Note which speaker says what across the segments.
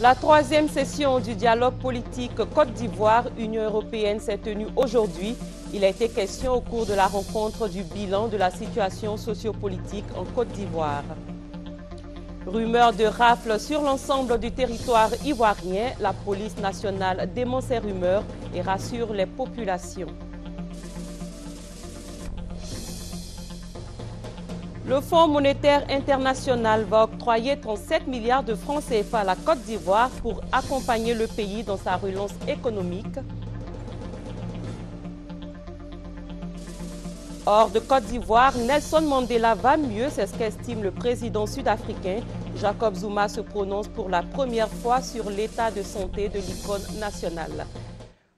Speaker 1: La troisième session du dialogue politique Côte d'Ivoire-Union européenne s'est tenue aujourd'hui. Il a été question au cours de la rencontre du bilan de la situation sociopolitique en Côte d'Ivoire. Rumeur de rafles sur l'ensemble du territoire ivoirien, la police nationale dément ces rumeurs et rassure les populations. Le Fonds monétaire international va octroyer 37 milliards de francs CFA à la Côte d'Ivoire pour accompagner le pays dans sa relance économique. Hors de Côte d'Ivoire, Nelson Mandela va mieux, c'est ce qu'estime le président sud-africain. Jacob Zuma se prononce pour la première fois sur l'état de santé de l'icône nationale.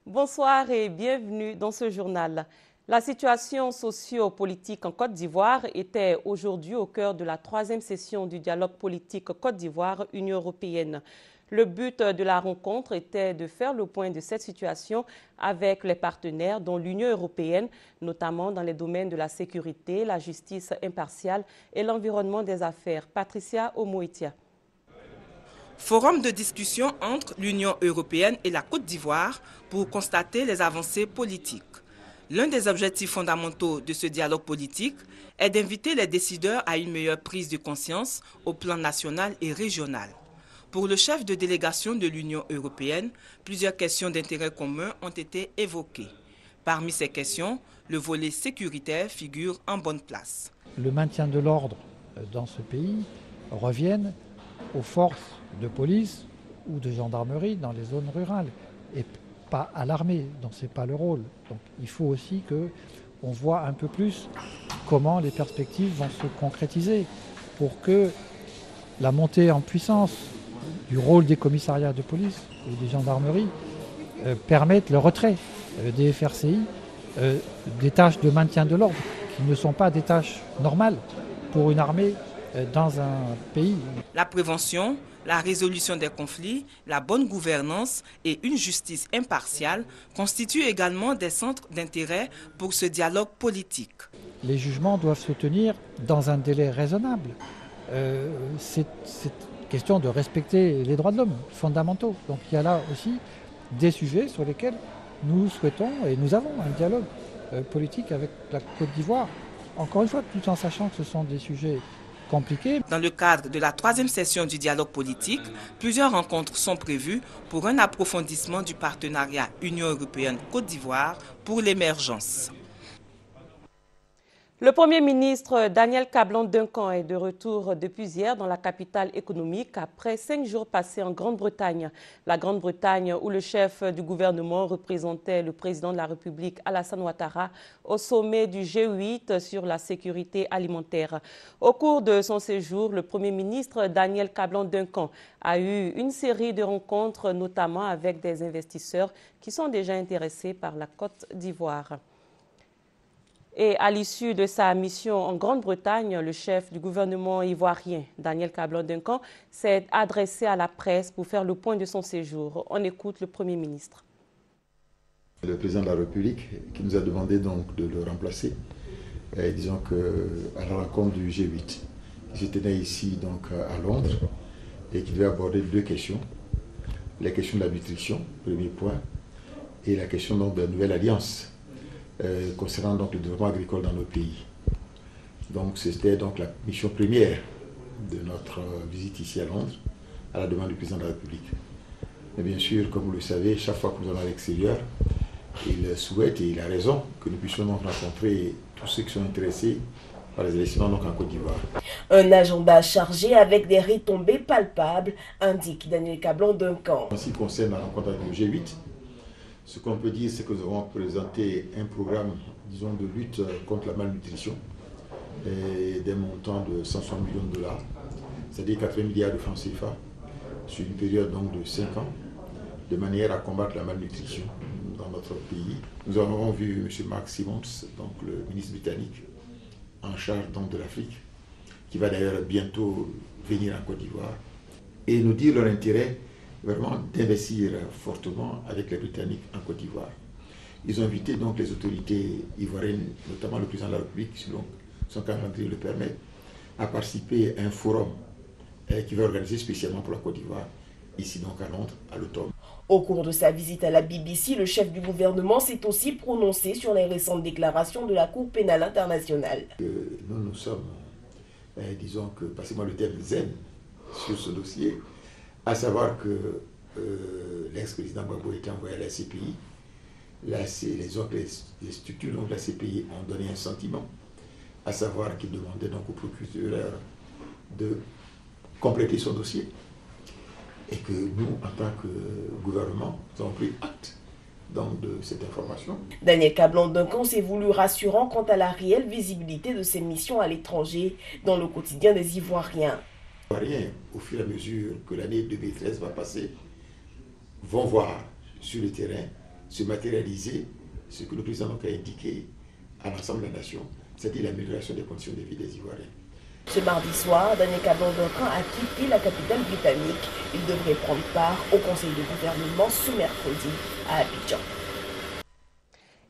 Speaker 1: Bonsoir et bienvenue dans ce journal. La situation socio-politique en Côte d'Ivoire était aujourd'hui au cœur de la troisième session du dialogue politique Côte d'Ivoire-Union européenne. Le but de la rencontre était de faire le point de cette situation avec les partenaires dont l'Union européenne, notamment dans les domaines de la sécurité, la justice impartiale et l'environnement des affaires. Patricia Omoetia.
Speaker 2: Forum de discussion entre l'Union européenne et la Côte d'Ivoire pour constater les avancées politiques. L'un des objectifs fondamentaux de ce dialogue politique est d'inviter les décideurs à une meilleure prise de conscience au plan national et régional. Pour le chef de délégation de l'Union européenne, plusieurs questions d'intérêt commun ont été évoquées. Parmi ces questions, le volet sécuritaire figure en bonne place.
Speaker 3: Le maintien de l'ordre dans ce pays revient aux forces de police ou de gendarmerie dans les zones rurales et pas à l'armée, donc ce n'est pas le rôle. Donc il faut aussi qu'on voit un peu plus comment les perspectives vont se concrétiser pour que la montée en puissance du rôle des commissariats de police et des gendarmeries permette le retrait des FRCI des tâches de maintien de l'ordre qui ne sont pas des tâches normales pour une armée dans un pays.
Speaker 2: La prévention, la résolution des conflits, la bonne gouvernance et une justice impartiale constituent également des centres d'intérêt pour ce dialogue politique.
Speaker 3: Les jugements doivent se tenir dans un délai raisonnable. C'est question de respecter les droits de l'homme fondamentaux. Donc il y a là aussi des sujets sur lesquels nous souhaitons et nous avons un dialogue politique avec la Côte d'Ivoire. Encore une fois, tout en sachant que ce sont des sujets compliqués.
Speaker 2: Dans le cadre de la troisième session du dialogue politique, plusieurs rencontres sont prévues pour un approfondissement du partenariat Union européenne-Côte d'Ivoire pour l'émergence.
Speaker 1: Le Premier ministre Daniel Kablan-Duncan est de retour depuis hier dans la capitale économique après 5 jours passés en Grande-Bretagne. La Grande-Bretagne où le chef du gouvernement représentait le président de la République Alassane Ouattara au sommet du G8 sur la sécurité alimentaire. Au cours de son séjour, le Premier ministre Daniel Kablan-Duncan a eu une série de rencontres, notamment avec des investisseurs qui sont déjà intéressés par la Côte d'Ivoire. Et à l'issue de sa mission en Grande-Bretagne, le chef du gouvernement ivoirien, Daniel Kablan-Duncan, s'est adressé à la presse pour faire le point de son séjour. On écoute le Premier ministre.
Speaker 4: Le président de la République qui nous a demandé donc de le remplacer, disons qu'à la rencontre du G8, qui se tenait ici donc à Londres et qui devait aborder 2 questions. La question de la nutrition, premier point, et la question donc de la nouvelle alliance concernant donc le développement agricole dans nos pays. Donc c'était donc la mission première de notre visite ici à Londres, à la demande du président de la République. Mais bien sûr, comme vous le savez, chaque fois que nous allons à l'extérieur, il souhaite, et il a raison, que nous puissions donc rencontrer tous ceux qui sont intéressés par les élections donc en Côte d'Ivoire.
Speaker 5: Un agenda chargé avec des retombées palpables, indique Daniel Kablan-Duncan.
Speaker 4: En ce qui concerne la rencontre avec le G8, ce qu'on peut dire, c'est que nous avons présenté un programme, disons, de lutte contre la malnutrition et des montants de 160 millions de dollars, c'est-à-dire 80 milliards de francs CFA, sur une période donc de 5 ans, de manière à combattre la malnutrition dans notre pays. Nous avons vu M. Mark Simmons, donc le ministre britannique, en charge donc de l'Afrique, qui va d'ailleurs bientôt venir en Côte d'Ivoire, et nous dire leur intérêt vraiment d'investir fortement avec les Britanniques en Côte d'Ivoire. Ils ont invité donc les autorités ivoiriennes, notamment le président de la République, selon son calendrier le permet, à participer à un forum qui va organiser spécialement pour la Côte d'Ivoire ici donc à Londres, à l'automne.
Speaker 5: Au cours de sa visite à la BBC, le chef du gouvernement s'est aussi prononcé sur les récentes déclarations de la Cour pénale internationale.
Speaker 4: Nous sommes, disons que, passez-moi le terme zen, sur ce dossier, à savoir que l'ex-président Gbagbo était envoyé à la CPI. Les structures donc de la CPI ont donné un sentiment, à savoir qu'ils demandaient donc au procureur de compléter son dossier. Et que nous, en tant que gouvernement, nous avons pris acte donc, de cette information.
Speaker 5: Daniel Kablan-Duncan s'est voulu rassurant quant à la réelle visibilité de ses missions à l'étranger dans le quotidien des Ivoiriens.
Speaker 4: Les Ivoiriens, au fur et à mesure que l'année 2013 va passer, vont voir sur le terrain se matérialiser ce que le président a indiqué à l'ensemble de la nation, c'est-à-dire l'amélioration des conditions de vie des Ivoiriens.
Speaker 5: Ce mardi soir, Daniel Kablan-Duncan a quitté la capitale britannique. Il devrait prendre part au conseil de gouvernement ce mercredi à Abidjan.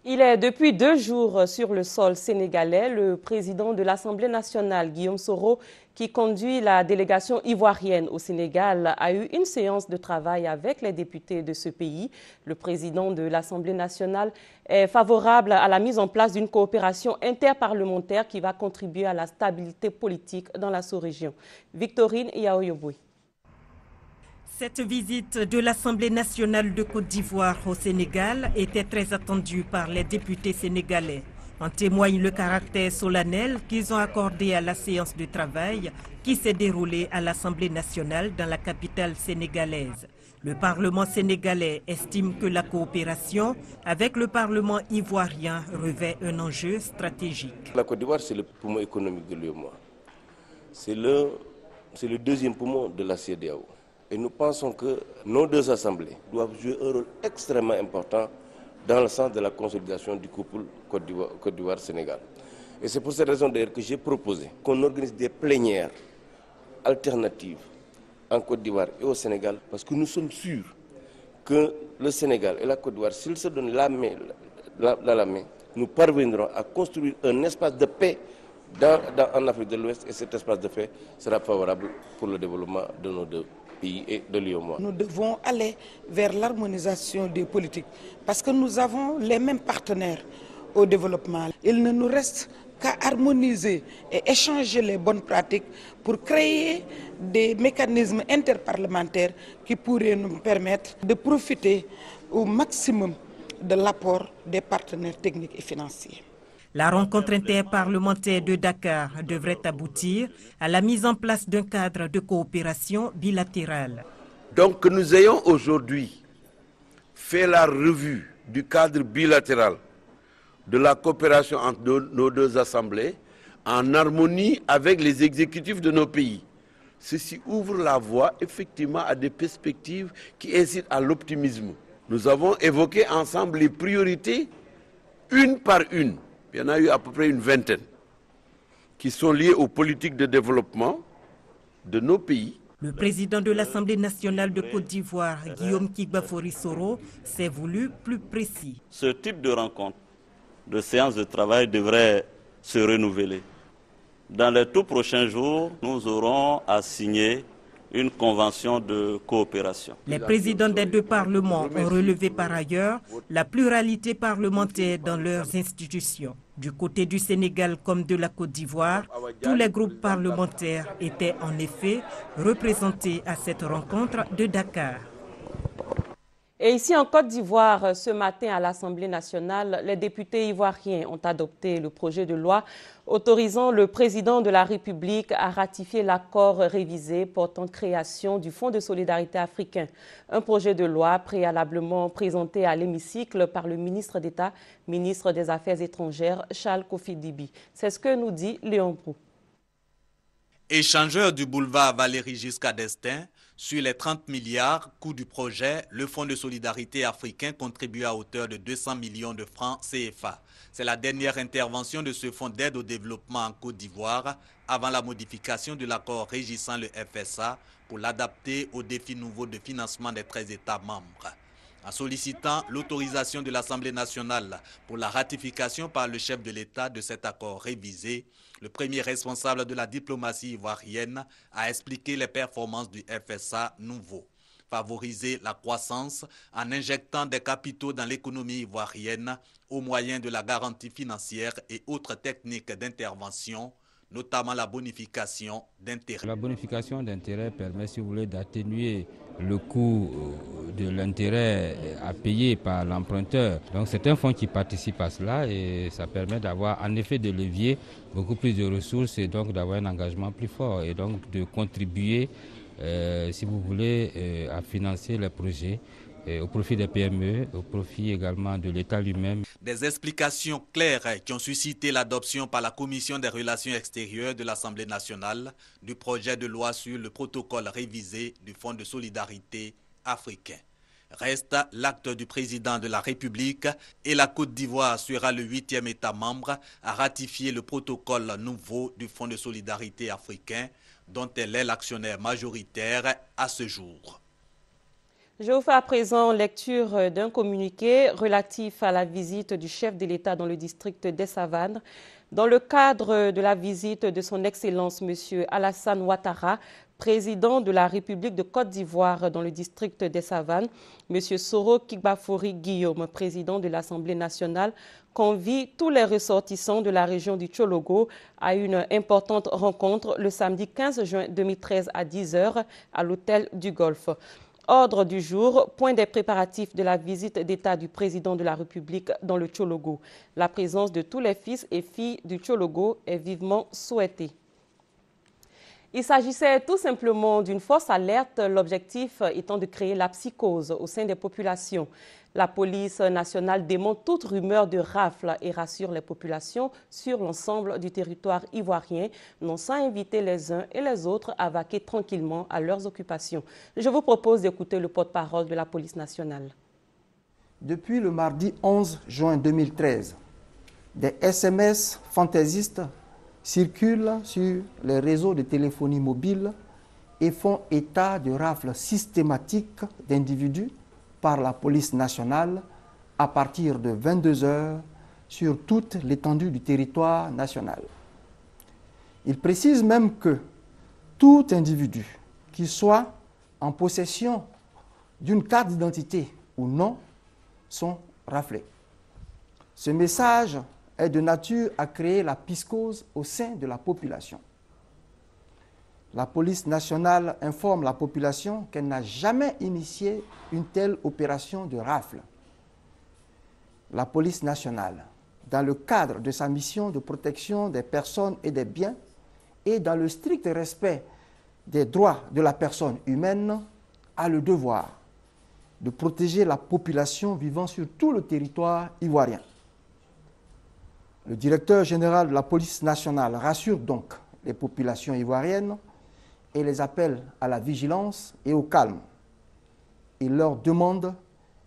Speaker 1: Il est depuis 2 jours sur le sol sénégalais. Le président de l'Assemblée nationale, Guillaume Soro, qui conduit la délégation ivoirienne au Sénégal, a eu une séance de travail avec les députés de ce pays. Le président de l'Assemblée nationale est favorable à la mise en place d'une coopération interparlementaire qui va contribuer à la stabilité politique dans la sous-région. Victorine Yaoyoboui.
Speaker 6: Cette visite de l'Assemblée nationale de Côte d'Ivoire au Sénégal était très attendue par les députés sénégalais. En témoigne le caractère solennel qu'ils ont accordé à la séance de travail qui s'est déroulée à l'Assemblée nationale dans la capitale sénégalaise. Le Parlement sénégalais estime que la coopération avec le Parlement ivoirien revêt un enjeu stratégique.
Speaker 7: La Côte d'Ivoire, c'est le poumon économique de l'UEMOA. C'est le deuxième poumon de la CEDEAO. Et nous pensons que nos deux assemblées doivent jouer un rôle extrêmement important dans le sens de la consolidation du couple Côte d'Ivoire-Sénégal. Et c'est pour cette raison d'ailleurs que j'ai proposé qu'on organise des plénières alternatives en Côte d'Ivoire et au Sénégal, parce que nous sommes sûrs que le Sénégal et la Côte d'Ivoire, s'ils se donnent la main, nous parviendrons à construire un espace de paix en Afrique de l'Ouest, et cet espace de paix sera favorable pour le développement de nos deux pays et de l'UEMOA.
Speaker 8: Nous devons aller vers l'harmonisation des politiques parce que nous avons les mêmes partenaires au développement. Il ne nous reste qu'à harmoniser et échanger les bonnes pratiques pour créer des mécanismes interparlementaires qui pourraient nous permettre de profiter au maximum de l'apport des partenaires techniques et financiers.
Speaker 6: La rencontre interparlementaire de Dakar devrait aboutir à la mise en place d'un cadre de coopération bilatérale.
Speaker 9: Donc que nous ayons aujourd'hui fait la revue du cadre bilatéral de la coopération entre nos deux assemblées en harmonie avec les exécutifs de nos pays. Ceci ouvre la voie effectivement à des perspectives qui incitent à l'optimisme. Nous avons évoqué ensemble les priorités une par une. Il y en a eu à peu près une vingtaine qui sont liées aux politiques de développement de nos pays.
Speaker 6: Le président de l'Assemblée nationale de Côte d'Ivoire, Guillaume Kigbafori Soro, s'est voulu plus précis.
Speaker 10: Ce type de rencontre, de séance de travail devrait se renouveler. Dans les tout prochains jours, nous aurons à signer une convention de coopération.
Speaker 6: Les présidents des deux parlements ont relevé par ailleurs la pluralité parlementaire dans leurs institutions. Du côté du Sénégal comme de la Côte d'Ivoire, tous les groupes parlementaires étaient en effet représentés à cette rencontre de Dakar.
Speaker 1: Et ici en Côte d'Ivoire, ce matin à l'Assemblée nationale, les députés ivoiriens ont adopté le projet de loi autorisant le président de la République à ratifier l'accord révisé portant création du Fonds de solidarité africain. Un projet de loi préalablement présenté à l'hémicycle par le ministre d'État, ministre des Affaires étrangères, Charles Kofi Dibi. C'est ce que nous dit Léon Brou.
Speaker 11: Échangeur du boulevard Valéry Giscard d'Estaing, sur les 30 milliards coût du projet, le Fonds de solidarité africain contribue à hauteur de 200 millions de francs CFA. C'est la dernière intervention de ce fonds d'aide au développement en Côte d'Ivoire avant la modification de l'accord régissant le FSA pour l'adapter aux défis nouveaux de financement des 13 États membres. En sollicitant l'autorisation de l'Assemblée nationale pour la ratification par le chef de l'État de cet accord révisé, le premier responsable de la diplomatie ivoirienne a expliqué les performances du FSA nouveau. favoriser la croissance en injectant des capitaux dans l'économie ivoirienne au moyen de la garantie financière et autres techniques d'intervention, notamment la bonification d'intérêt.
Speaker 12: La bonification d'intérêt permet, si vous voulez, d'atténuer le coût de l'intérêt à payer par l'emprunteur. Donc c'est un fonds qui participe à cela et ça permet d'avoir en effet de levier beaucoup plus de ressources et donc d'avoir un engagement plus fort et donc de contribuer, si vous voulez, à financer les projets au profit des PME, au profit également de l'État lui-même.
Speaker 11: Des explications claires qui ont suscité l'adoption par la Commission des relations extérieures de l'Assemblée nationale du projet de loi sur le protocole révisé du Fonds de solidarité africain. Reste l'acte du président de la République et la Côte d'Ivoire sera le 8e État membre à ratifier le protocole nouveau du Fonds de solidarité africain dont elle est l'actionnaire majoritaire à ce jour.
Speaker 1: Je vous fais à présent lecture d'un communiqué relatif à la visite du chef de l'État dans le district des Savanes. Dans le cadre de la visite de son Excellence M. Alassane Ouattara, président de la République de Côte d'Ivoire dans le district des Savanes, M. Soro Kigbafori Guillaume, président de l'Assemblée nationale, convie tous les ressortissants de la région du Tchologo à une importante rencontre le samedi 15 juin 2013 à 10 h à l'hôtel du Golfe. Ordre du jour, point des préparatifs de la visite d'État du président de la République dans le Tchologo. La présence de tous les fils et filles du Tchologo est vivement souhaitée. Il s'agissait tout simplement d'une fausse alerte, l'objectif étant de créer la psychose au sein des populations. La police nationale dément toute rumeur de rafle et rassure les populations sur l'ensemble du territoire ivoirien, non sans inviter les uns et les autres à vaquer tranquillement à leurs occupations. Je vous propose d'écouter le porte-parole de la police nationale.
Speaker 13: Depuis le mardi 11 juin 2013, des SMS fantaisistes circulent sur les réseaux de téléphonie mobile et font état de rafles systématiques d'individus par la police nationale à partir de 22 h sur toute l'étendue du territoire national. Il précise même que tout individu qui soit en possession d'une carte d'identité ou non sont raflés. Ce message est de nature à créer la psychose au sein de la population. La police nationale informe la population qu'elle n'a jamais initié une telle opération de rafle. La police nationale, dans le cadre de sa mission de protection des personnes et des biens et dans le strict respect des droits de la personne humaine, a le devoir de protéger la population vivant sur tout le territoire ivoirien. Le directeur général de la police nationale rassure donc les populations ivoiriennes et les appelle à la vigilance et au calme. Il leur demande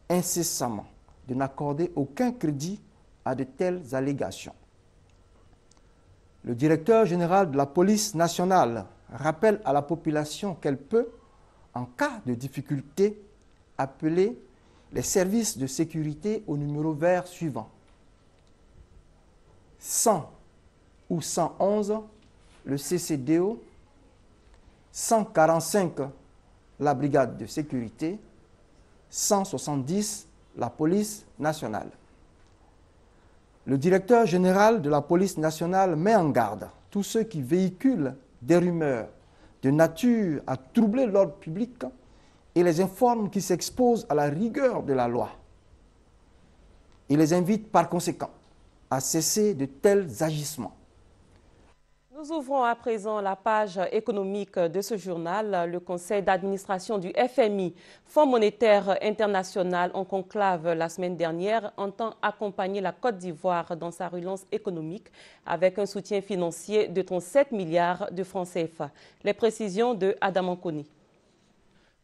Speaker 13: incessamment de n'accorder aucun crédit à de telles allégations. Le directeur général de la police nationale rappelle à la population qu'elle peut, en cas de difficulté, appeler les services de sécurité au numéro vert suivant: 100 ou 111, le CCDO, 145, la brigade de sécurité, 170, la police nationale. Le directeur général de la police nationale met en garde tous ceux qui véhiculent des rumeurs de nature à troubler l'ordre public et les informe qu'ils s'exposent à la rigueur de la loi. Il les invite par conséquent à cesser de tels agissements.
Speaker 1: Nous ouvrons à présent la page économique de ce journal. Le conseil d'administration du FMI, Fonds monétaire international, en conclave la semaine dernière, entend accompagner la Côte d'Ivoire dans sa relance économique avec un soutien financier de 37 milliards de francs CFA. Les précisions de Adam Ankoni.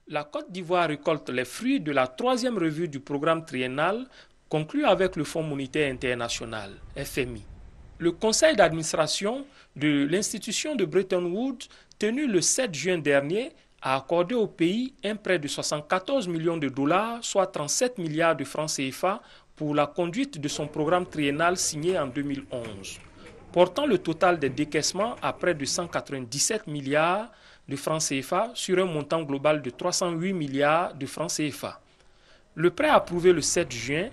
Speaker 14: La Côte d'Ivoire récolte les fruits de la 3e revue du programme triennal conclu avec le Fonds monétaire international, FMI. Le conseil d'administration de l'institution de Bretton Woods, tenu le 7 juin dernier, a accordé au pays un prêt de 74 millions de dollars, soit 37 milliards de francs CFA, pour la conduite de son programme triennal signé en 2011, portant le total des décaissements à près de 197 milliards de francs CFA sur un montant global de 308 milliards de francs CFA. Le prêt approuvé le 7 juin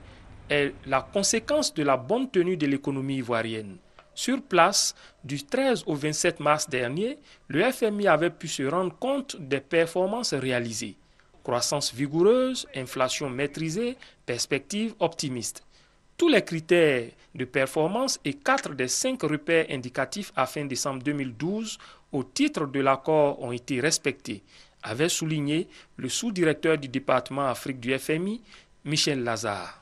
Speaker 14: est la conséquence de la bonne tenue de l'économie ivoirienne. Sur place, du 13 au 27 mars dernier, le FMI avait pu se rendre compte des performances réalisées. Croissance vigoureuse, inflation maîtrisée, perspectives optimistes. Tous les critères de performance et 4 des 5 repères indicatifs à fin décembre 2012 au titre de l'accord ont été respectés, avait souligné le sous-directeur du département Afrique du FMI, Michel Lazare.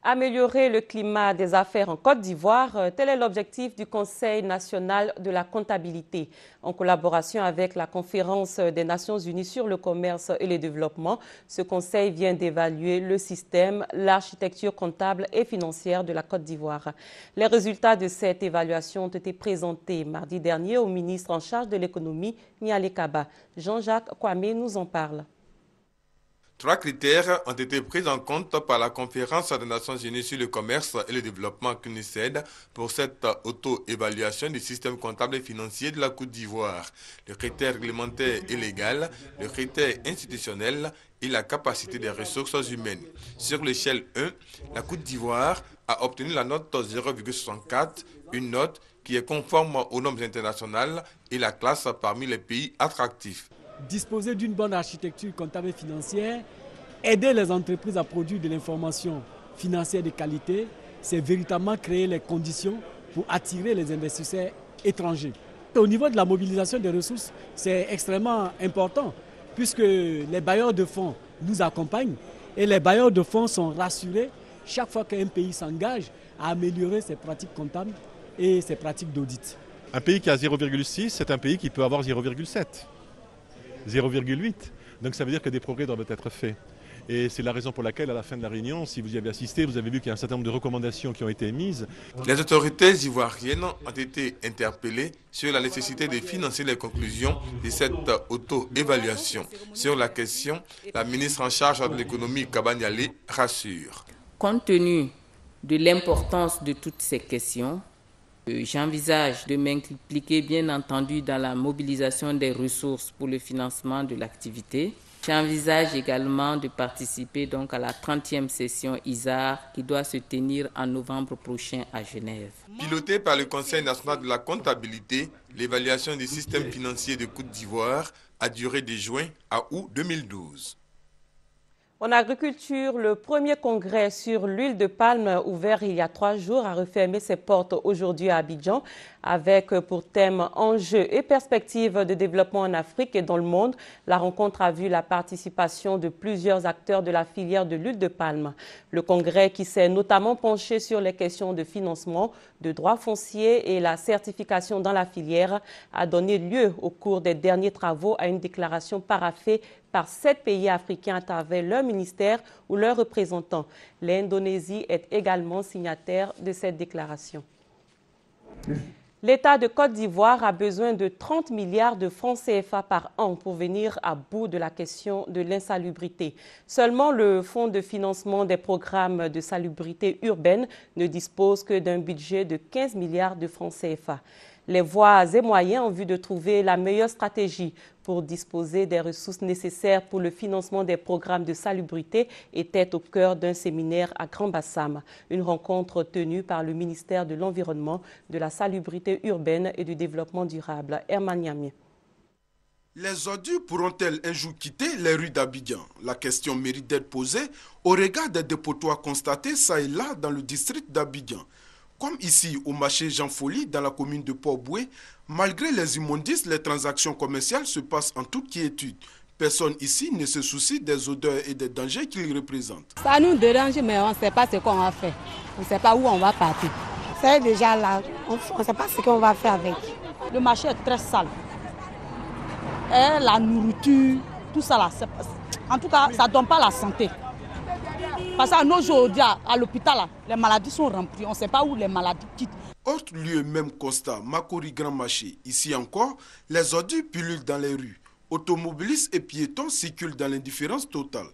Speaker 1: Améliorer le climat des affaires en Côte d'Ivoire, tel est l'objectif du Conseil national de la comptabilité. En collaboration avec la Conférence des Nations Unies sur le commerce et le développement, ce conseil vient d'évaluer le système, l'architecture comptable et financière de la Côte d'Ivoire. Les résultats de cette évaluation ont été présentés mardi dernier au ministre en charge de l'économie, Nialé Kaba. Jean-Jacques Kwame nous en parle.
Speaker 15: 3 critères ont été pris en compte par la Conférence des Nations Unies sur le commerce et le développement CNUSED pour cette auto-évaluation du système comptable et financier de la Côte d'Ivoire. Le critère réglementaire et légal, le critère institutionnel et la capacité des ressources humaines. Sur l'échelle 1, la Côte d'Ivoire a obtenu la note 0,64, une note qui est conforme aux normes internationales et la classe parmi les pays attractifs.
Speaker 16: Disposer d'une bonne architecture comptable et financière, aider les entreprises à produire de l'information financière de qualité, c'est véritablement créer les conditions pour attirer les investisseurs étrangers. Au niveau de la mobilisation des ressources, c'est extrêmement important puisque les bailleurs de fonds nous accompagnent et les bailleurs de fonds sont rassurés chaque fois qu'un pays s'engage à améliorer ses pratiques comptables et ses pratiques d'audit.
Speaker 17: Un pays qui a 0,6, c'est un pays qui peut avoir 0,7. 0,8. Donc ça veut dire que des progrès doivent être faits. Et c'est la raison pour laquelle, à la fin de la réunion, si vous y avez assisté, vous avez vu qu'il y a un certain nombre de recommandations qui ont été émises.
Speaker 15: Les autorités ivoiriennes ont été interpellées sur la nécessité de financer les conclusions de cette auto-évaluation. Sur la question, la ministre en charge de l'économie, Kaba Nialé, rassure.
Speaker 18: Compte tenu de l'importance de toutes ces questions, j'envisage de m'impliquer bien entendu dans la mobilisation des ressources pour le financement de l'activité. J'envisage également de participer donc à la 30e session ISAR qui doit se tenir en novembre prochain à Genève.
Speaker 15: Pilotée par le Conseil national de la comptabilité, l'évaluation du système financier de Côte d'Ivoire a duré de juin à août 2012.
Speaker 1: En agriculture, le premier congrès sur l'huile de palme ouvert il y a 3 jours a refermé ses portes aujourd'hui à Abidjan avec pour thème enjeux et perspectives de développement en Afrique et dans le monde. La rencontre a vu la participation de plusieurs acteurs de la filière de l'huile de palme. Le congrès qui s'est notamment penché sur les questions de financement, de droits fonciers et la certification dans la filière a donné lieu au cours des derniers travaux à une déclaration paraphée par 7 pays africains à travers leur ministère ou leurs représentants. L'Indonésie est également signataire de cette déclaration. L'État de Côte d'Ivoire a besoin de 30 milliards de francs CFA par an pour venir à bout de la question de l'insalubrité. Seulement, le Fonds de financement des programmes de salubrité urbaine ne dispose que d'un budget de 15 milliards de francs CFA. Les voies et moyens en vue de trouver la meilleure stratégie pour disposer des ressources nécessaires pour le financement des programmes de salubrité étaient au cœur d'un séminaire à Grand-Bassam. Une rencontre tenue par le ministère de l'Environnement, de la salubrité urbaine et du développement durable. Herman Niamé.
Speaker 19: Les ordures pourront-elles un jour quitter les rues d'Abidjan? La question mérite d'être posée au regard des dépotoirs constatés ça et là dans le district d'Abidjan. Comme ici au marché Jean Folly dans la commune de Port-Boué, malgré les immondices, les transactions commerciales se passent en toute quiétude. Personne ici ne se soucie des odeurs et des dangers qu'ils représentent.
Speaker 20: Ça nous dérange, mais on ne sait pas ce qu'on va faire. On ne sait pas où on va partir. C'est déjà là, on ne sait pas ce qu'on va faire avec.
Speaker 21: Le marché est très sale. Et la nourriture, tout ça là, en tout cas, ça ne donne pas la santé. Parce qu'à nos jours, à l'hôpital, les maladies sont remplies. On ne sait pas où les maladies quittent.
Speaker 19: Autre lieu, même constat, Makori Grand Marché. Ici encore, les ordures pullulent dans les rues. Automobilistes et piétons circulent dans l'indifférence totale.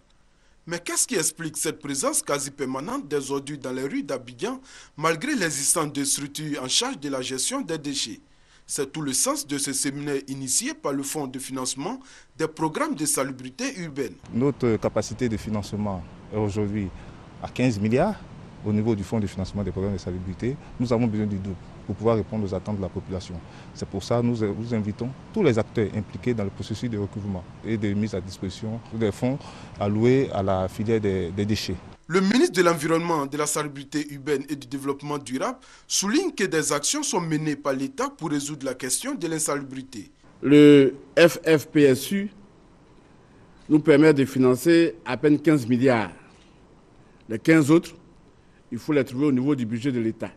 Speaker 19: Mais qu'est-ce qui explique cette présence quasi permanente des ordures dans les rues d'Abidjan, malgré l'existence de structures en charge de la gestion des déchets? C'est tout le sens de ce séminaire initié par le Fonds de financement des programmes de salubrité urbaine.
Speaker 3: Notre capacité de financement est aujourd'hui à 15 milliards au niveau du Fonds de financement des programmes de salubrité. Nous avons besoin du double pour pouvoir répondre aux attentes de la population. C'est pour ça que nous invitons tous les acteurs impliqués dans le processus de recouvrement et de mise à disposition des fonds alloués à la filière des déchets.
Speaker 19: Le ministre de l'Environnement, de la Salubrité urbaine et du Développement durable souligne que des actions sont menées par l'État pour résoudre la question de l'insalubrité.
Speaker 22: Le FFPSU nous permet de financer à peine 15 milliards. Les 15 autres, il faut les trouver au niveau du budget de l'État.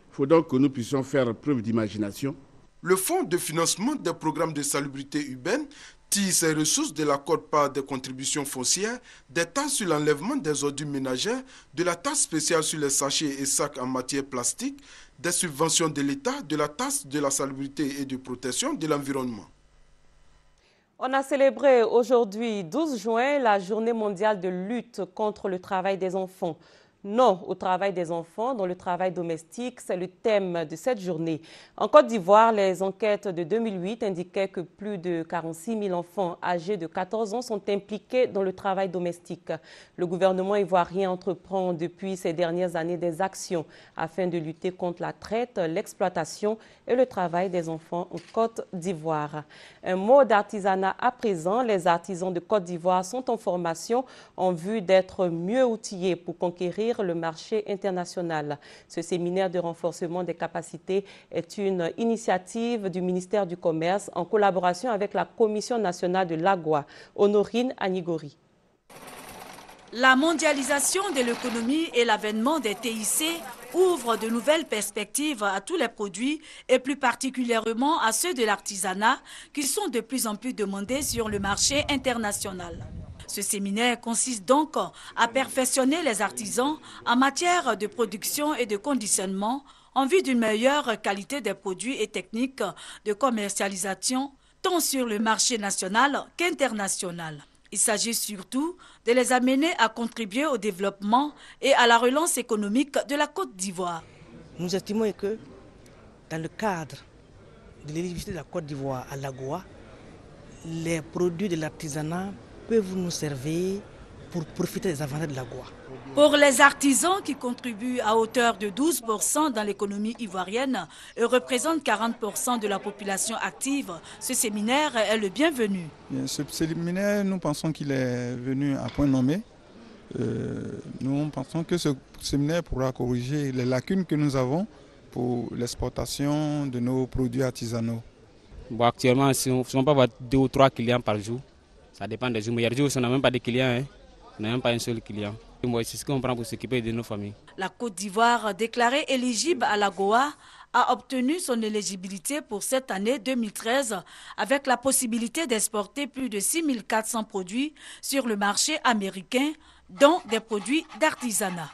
Speaker 22: Il faut donc que nous puissions faire preuve d'imagination.
Speaker 19: Le Fonds de financement des programmes de salubrité urbaine tire ses ressources de la quote-part des contributions foncières, des taxes sur l'enlèvement des ordures ménagères, de la taxe spéciale sur les sachets et sacs en matière plastique, des subventions de l'État, de la taxe de la salubrité et de protection de l'environnement.
Speaker 1: On a célébré aujourd'hui, 12 juin, la journée mondiale de lutte contre le travail des enfants. Non au travail des enfants dans le travail domestique, c'est le thème de cette journée. En Côte d'Ivoire, les enquêtes de 2008 indiquaient que plus de 46 000 enfants âgés de 14 ans sont impliqués dans le travail domestique. Le gouvernement ivoirien entreprend depuis ces dernières années des actions afin de lutter contre la traite, l'exploitation et le travail des enfants en Côte d'Ivoire. Un mot d'artisanat à présent, les artisans de Côte d'Ivoire sont en formation en vue d'être mieux outillés pour conquérir le marché international. Ce séminaire de renforcement des capacités est une initiative du ministère du Commerce en collaboration avec la Commission nationale de l'AGOA. Honorine Anigori.
Speaker 23: La mondialisation de l'économie et l'avènement des TIC ouvrent de nouvelles perspectives à tous les produits et plus particulièrement à ceux de l'artisanat qui sont de plus en plus demandés sur le marché international. Ce séminaire consiste donc à perfectionner les artisans en matière de production et de conditionnement en vue d'une meilleure qualité des produits et techniques de commercialisation tant sur le marché national qu'international. Il s'agit surtout de les amener à contribuer au développement et à la relance économique de la Côte d'Ivoire.
Speaker 24: Nous estimons que dans le cadre de l'éligibilité de la Côte d'Ivoire à l'AGOA, les produits de l'artisanat peuvent nous servir pour profiter des avantages de l'AGOA.
Speaker 23: Pour les artisans qui contribuent à hauteur de 12% dans l'économie ivoirienne et représentent 40% de la population active, ce séminaire est le bienvenu.
Speaker 25: Ce séminaire, nous pensons qu'il est venu à point nommé. Nous pensons que ce séminaire pourra corriger les lacunes que nous avons pour l'exportation de nos produits artisanaux.
Speaker 26: Bon, actuellement, si on ne peut avoir 2 ou 3 clients par jour. Ça dépend des jours. Mais il y a des jours où on n'a même pas de clients. On n'a même pas un seul client. C'est ce qu'on prend pour s'occuper de nos familles.
Speaker 23: La Côte d'Ivoire, déclarée éligible à l'AGOA, a obtenu son éligibilité pour cette année 2013 avec la possibilité d'exporter plus de 6 400 produits sur le marché américain, dont des produits d'artisanat.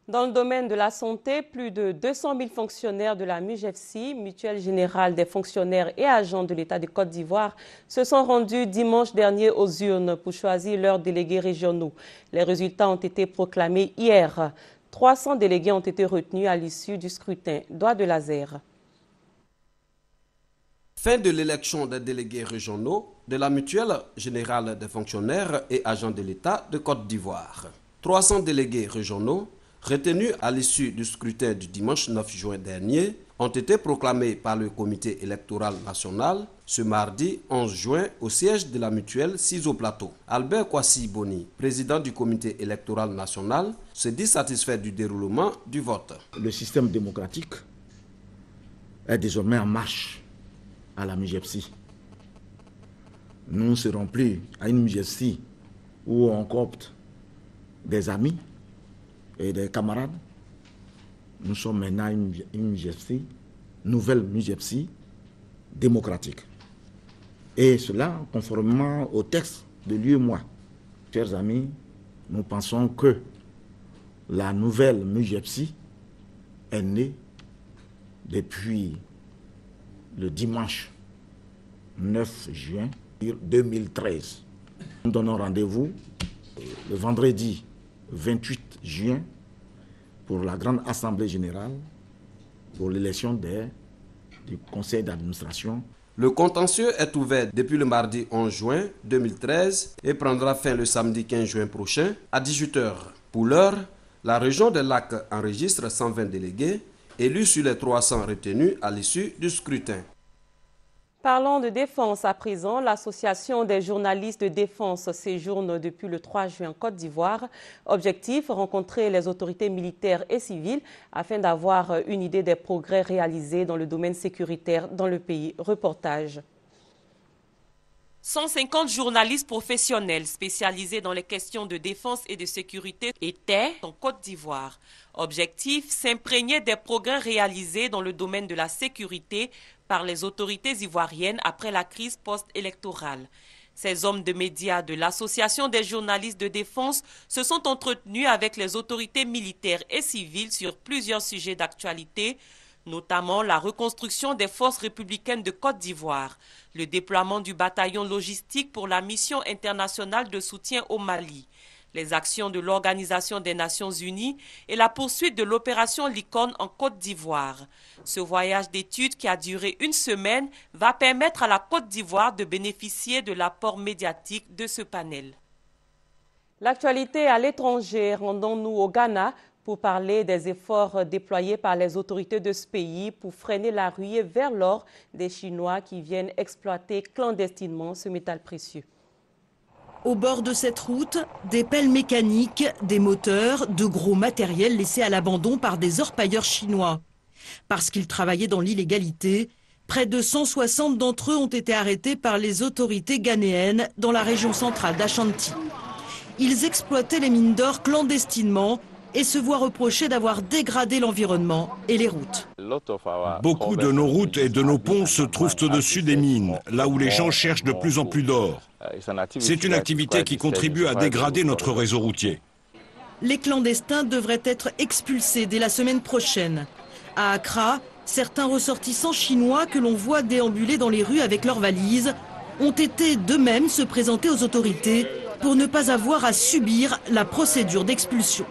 Speaker 1: Dans le domaine de la santé, plus de 200 000 fonctionnaires de la MUGEFSI, Mutuelle Générale des Fonctionnaires et Agents de l'État de Côte d'Ivoire, se sont rendus dimanche dernier aux urnes pour choisir leurs délégués régionaux. Les résultats ont été proclamés hier. 300 délégués ont été retenus à l'issue du scrutin. Doigt de laser.
Speaker 27: Fin de l'élection des délégués régionaux de la Mutuelle Générale des Fonctionnaires et Agents de l'État de Côte d'Ivoire. 300 délégués régionaux retenus à l'issue du scrutin du dimanche 9 juin dernier, ont été proclamés par le comité électoral national ce mardi 11 juin au siège de la mutuelle 6 au plateau. Albert Kwasi Boni, président du comité électoral national, se dit satisfait du déroulement du vote.
Speaker 28: Le système démocratique est désormais en marche à la MUGEFSI. Nous ne serons plus à une MUGEFSI où on coopte des amis et des camarades. Nous sommes maintenant une MUGEFSI, nouvelle MUGEFSI démocratique. Et cela, conformément au texte de l'UEMOA. Chers amis, nous pensons que la nouvelle MUGEFSI est née depuis le dimanche 9 juin 2013. Nous donnons rendez-vous le vendredi 28 juin pour la grande assemblée générale pour l'élection des du conseil d'administration.
Speaker 27: Le contentieux est ouvert depuis le mardi 11 juin 2013 et prendra fin le samedi 15 juin prochain à 18 h. Pour l'heure, la région des Lacs enregistre 120 délégués élus sur les 300 retenus à l'issue du scrutin.
Speaker 1: Parlons de défense à présent. L'Association des journalistes de défense séjourne depuis le 3 juin en Côte d'Ivoire. Objectif, rencontrer les autorités militaires et civiles afin d'avoir une idée des progrès réalisés dans le domaine sécuritaire dans le pays. Reportage. 150 journalistes professionnels spécialisés dans les questions de défense et de sécurité étaient en Côte d'Ivoire. Objectif, s'imprégner des progrès réalisés dans le domaine de la sécurité par les autorités ivoiriennes après la crise post-électorale. Ces hommes de médias de l'Association des journalistes de défense se sont entretenus avec les autorités militaires et civiles sur plusieurs sujets d'actualité, notamment la reconstruction des forces républicaines de Côte d'Ivoire, le déploiement du bataillon logistique pour la mission internationale de soutien au Mali, les actions de l'Organisation des Nations Unies et la poursuite de l'opération Licorne en Côte d'Ivoire. Ce voyage d'études qui a duré une semaine va permettre à la Côte d'Ivoire de bénéficier de l'apport médiatique de ce panel. L'actualité à l'étranger, rendons-nous au Ghana pour parler des efforts déployés par les autorités de ce pays pour freiner la ruée vers l'or des Chinois qui viennent exploiter clandestinement ce métal précieux.
Speaker 2: Au bord de cette route, des pelles mécaniques, des moteurs, de gros matériels laissés à l'abandon par des orpailleurs chinois. Parce qu'ils travaillaient dans l'illégalité, près de 160 d'entre eux ont été arrêtés par les autorités ghanéennes dans la région centrale d'Ashanti. Ils exploitaient les mines d'or clandestinement et se voient reprocher d'avoir dégradé l'environnement et les routes.
Speaker 4: Beaucoup de nos routes et de nos ponts se trouvent au-dessus des mines, là où les gens cherchent de plus en plus d'or. C'est une activité qui contribue à dégrader notre réseau routier.
Speaker 2: Les clandestins devraient être expulsés dès la semaine prochaine. À Accra, certains ressortissants chinois que l'on voit déambuler dans les rues avec leurs valises ont été d'eux-mêmes se présenter aux autorités pour ne pas avoir à subir la procédure d'expulsion.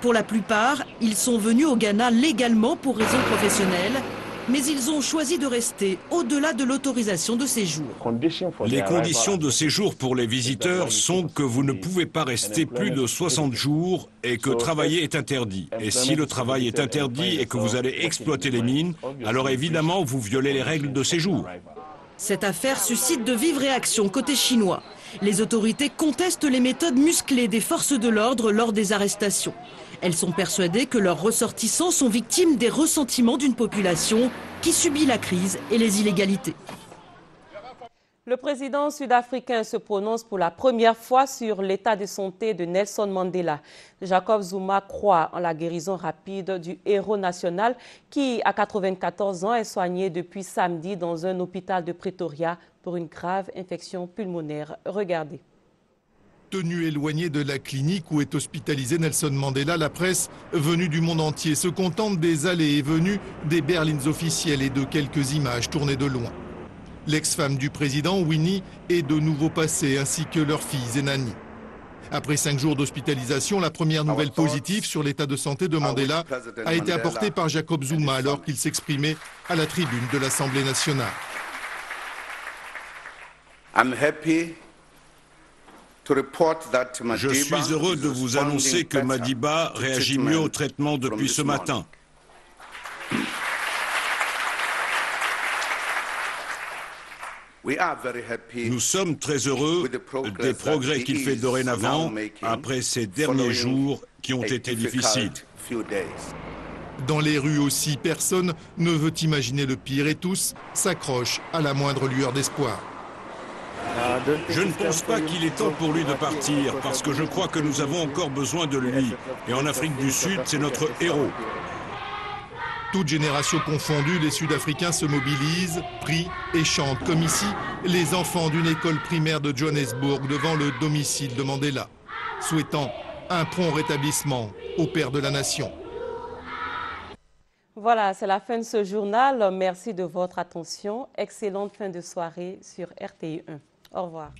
Speaker 2: Pour la plupart, ils sont venus au Ghana légalement pour raisons professionnelles, mais ils ont choisi de rester au-delà de l'autorisation de séjour.
Speaker 4: Les conditions de séjour pour les visiteurs sont que vous ne pouvez pas rester plus de 60 jours et que travailler est interdit. Et si le travail est interdit et que vous allez exploiter les mines, alors évidemment vous violez les règles de séjour.
Speaker 2: Cette affaire suscite de vives réactions côté chinois. Les autorités contestent les méthodes musclées des forces de l'ordre lors des arrestations. Elles sont persuadées que leurs ressortissants sont victimes des ressentiments d'une population qui subit la crise et les illégalités.
Speaker 1: Le président sud-africain se prononce pour la première fois sur l'état de santé de Nelson Mandela. Jacob Zuma croit en la guérison rapide du héros national qui, à 94 ans, est soigné depuis samedi dans un hôpital de Pretoria pour une grave infection pulmonaire. Regardez.
Speaker 5: Tenu éloigné de la clinique où est hospitalisé Nelson Mandela, la presse venue du monde entier se contente des allées et venues des berlines officielles et de quelques images tournées de loin. L'ex-femme du président, Winnie, est de nouveau passée, ainsi que leur fille Zenani. Après 5 jours d'hospitalisation, la première nouvelle positive sur l'état de santé de Mandela a été apportée par Jacob Zuma alors qu'il s'exprimait à la tribune de l'Assemblée nationale.
Speaker 4: Je suis heureux de vous annoncer que Madiba réagit mieux au traitement depuis ce matin. Nous sommes très heureux des progrès qu'il fait dorénavant après ces derniers jours qui ont été difficiles.
Speaker 5: Dans les rues aussi, personne ne veut imaginer le pire et tous s'accrochent à la moindre lueur d'espoir.
Speaker 4: Je ne pense pas qu'il est temps pour lui de partir, parce que je crois que nous avons encore besoin de lui. Et en Afrique du Sud, c'est notre héros.
Speaker 5: Toutes générations confondues, les Sud-Africains se mobilisent, prient et chantent, comme ici, les enfants d'une école primaire de Johannesburg devant le domicile de Mandela, souhaitant un prompt rétablissement au père de la nation.
Speaker 1: Voilà, c'est la fin de ce journal. Merci de votre attention. Excellente fin de soirée sur RTI 1. Au revoir.